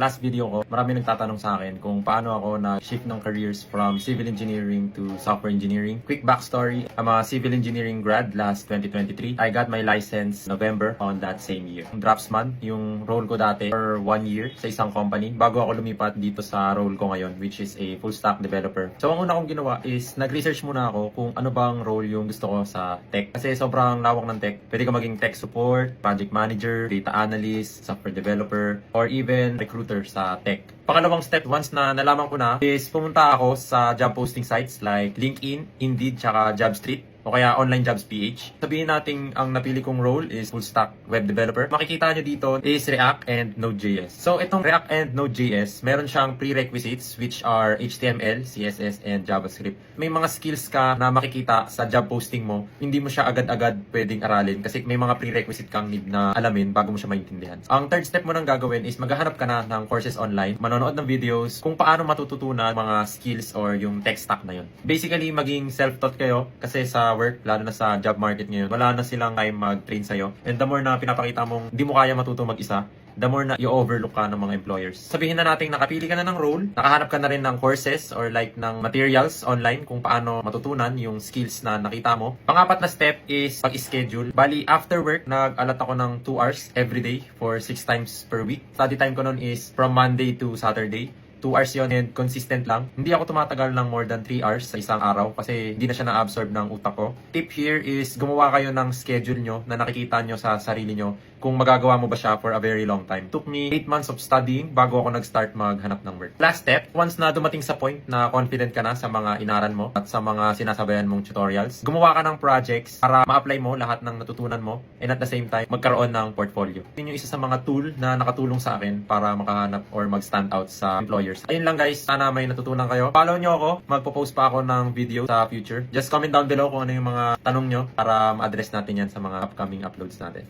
Last video ko, marami nagtatanong sa akin kung paano ako na-shift ng careers from civil engineering to software engineering. Quick backstory, I'm a civil engineering grad last 2023. I got my license November on that same year. Draftsman, yung role ko dati for 1 year sa isang company bago ako lumipat dito sa role ko ngayon, which is a full stack developer. So ang una kong ginawa is nag-research muna ako kung ano bang role yung gusto ko sa tech. Kasi sobrang lawak ng tech. Pwede ka maging tech support, project manager, data analyst, software developer, or even recruiter sa tech. Pangalawang step, once na nalaman ko na, is pumunta ako sa job posting sites like LinkedIn, Indeed, tsaka JobStreet o kaya Online Jobs PH. Sabihin natin ang napili kong role is full stack web developer. Makikita nyo dito is React and Node.js. So itong React and Node.js, meron siyang prerequisites which are HTML, CSS, and JavaScript. May mga skills ka na makikita sa job posting mo, hindi mo siya agad-agad pwedeng aralin kasi may mga prerequisite kang need na alamin bago mo siya maintindihan. Ang third step mo nang gagawin is maghahanap ka na ng courses online, manonood ng videos kung paano matututunan mga skills or yung tech stack na yun. Basically, maging self-taught kayo kasi sa work, lalo na sa job market ngayon, wala na silang time mag-train sa'yo. And the more na pinapakita mong di mo kaya matuto mag-isa, the more na i-overlook ka ng mga employers. Sabihin na natin nakapili ka na ng role, nakahanap ka na rin ng courses or like ng materials online kung paano matutunan yung skills na nakita mo. Pangapat na step is pag-schedule. Bali, after work, nag-alat ako ng 2 hours every day for 6 times per week. Study time ko nun is from Monday to Saturday. 2 hours yun and consistent lang. Hindi ako tumatagal ng more than 3 hours sa isang araw kasi hindi na siya na-absorb ng utak ko. Tip here is gumawa kayo ng schedule nyo na nakikita nyo sa sarili nyo kung magagawa mo ba siya for a very long time. Took me 8 months of studying bago ako nag-start maghanap ng work. Last step, once na dumating sa point na confident ka na sa mga inaral mo at sa mga sinasabayan mong tutorials, gumawa ka ng projects para ma-apply mo lahat ng natutunan mo and at the same time, magkaroon ng portfolio. Yun yung isa sa mga tool na nakatulong sa akin para makahanap or mag-stand out sa employers. Ayun lang guys, sana may natutunan kayo. Follow nyo ako, magpo-post pa ako ng video sa future. Just comment down below kung ano yung mga tanong nyo para ma-address natin yan sa mga upcoming uploads natin.